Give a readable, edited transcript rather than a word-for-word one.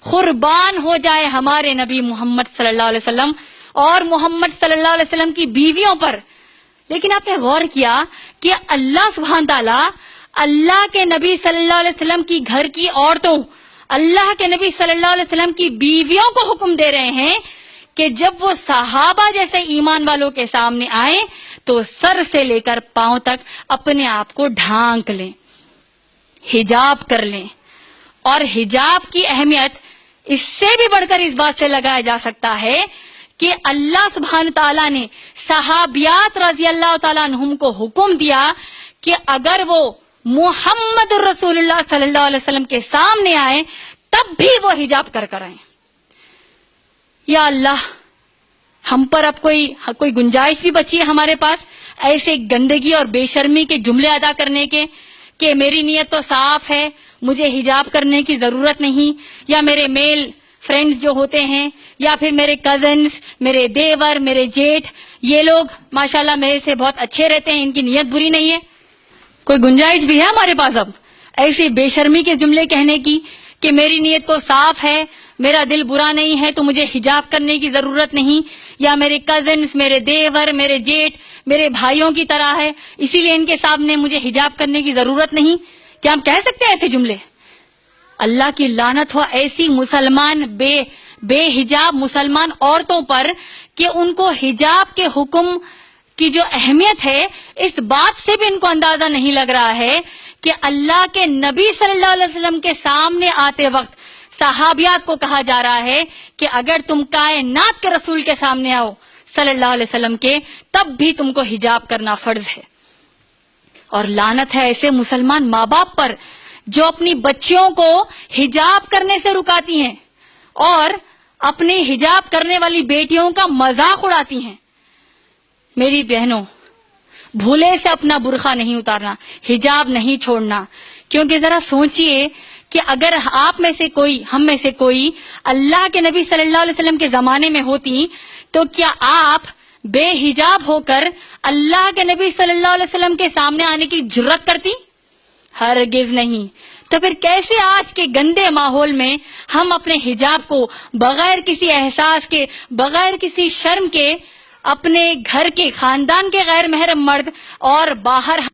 قربان ہو جائے ہمارے نبی محمد صلی اللہ علیہ وسلم اور محمد صلی اللہ علیہ وسلم کی بیویوں پر. لیکن آپ نے غور کیا کہ اللہ سبحانہ تعالیٰ اللہ کے نبی صلی اللہ علیہ وسلم کی گھر کی عورتوں، اللہ کے نبی صلی اللہ علیہ وسلم کی بیویوں کو حکم دے رہے ہیں کہ جب وہ صحابہ جیسے ایمان والوں کے سامنے آئیں تو سر سے لے کر پاؤں تک اپنے آپ کو ڈھانک لیں، حجاب کر لیں. اور حجاب کی اہمیت اس سے بھی بڑھ کر اس بات سے لگایا جا سکتا ہے کہ اللہ سبحانہ تعالیٰ نے صحابیات رضی اللہ تعالیٰ عنہم کو حکم دیا کہ اگر وہ محمد رسول اللہ صلی اللہ علیہ وسلم کے سامنے آئیں تب بھی وہ حجاب کر کر آئیں. یا اللہ، ہم پر اب کوئی گنجائش بھی بچی ہے ہمارے پاس ایسے گندگی اور بے شرمی کے جملے ادا کرنے کے کہ میری نیت تو صاف ہے، مجھے حجاب کرنے کی ضرورت نہیں، یا میرے میل فرینڈز جو ہوتے ہیں یا پھر میرے کزنز، میرے دیور، میرے جیٹھ، یہ لوگ ماشاءاللہ میرے سے بہت اچھے رہتے ہیں، ان کی نیت بری نہیں ہے. کوئی گنجائش بھی ہے ہمارے پاس اب ایسی بے شرمی کے جملے کہنے کی کہ میری نیت تو صاف ہے، میرا دل برا نہیں ہے تو مجھے حجاب کرنے کی ضرورت نہیں، یا میرے کزنز، میرے دیور، میرے جیٹھ میرے بھائیوں کی طرح ہے اسی لیے ان کے سامنے مجھے حجاب کرنے کی ضرورت نہیں؟ کیا ہم کہہ سکتے ہیں ایسے جملے؟ اللہ کی لعنت ہو ایسی مسلمان بے حجاب مسلمان عورتوں پر کہ ان کو حجاب کے حکم کی جو اہمیت ہے اس بات سے بھی ان کو اندازہ نہیں لگ رہا ہے کہ اللہ کے نبی صلی اللہ علیہ وسلم کے سامنے آتے وقت صحابیات کو کہا جا رہا ہے کہ اگر تم کائنات کے رسول کے سامنے آؤ صلی اللہ علیہ وسلم کے تب بھی تم کو حجاب کرنا فرض ہے. اور لعنت ہے ایسے مسلمان ماں باپ پر جو اپنی بچیوں کو حجاب کرنے سے رکاتی ہیں اور اپنی حجاب کرنے والی بیٹیوں کا مذاق اڑاتی ہیں. میری بہنوں، بھولے سے اپنا برقع نہیں اتارنا، حجاب نہیں چھوڑنا، کیونکہ ذرا سوچئے کہ اگر آپ میں سے کوئی، ہم میں سے کوئی اللہ کے نبی صلی اللہ علیہ وسلم کے زمانے میں ہوتی تو کیا آپ بے حجاب ہو کر اللہ کے نبی صلی اللہ علیہ وسلم کے سامنے آنے کی جرات کرتی؟ ہرگز نہیں. تو پھر کیسے آج کے گندے ماحول میں ہم اپنے حجاب کو بغیر کسی احساس کے، بغیر کسی شرم کے اپنے گھر کے، خاندان کے غیر محرم مرد اور باہر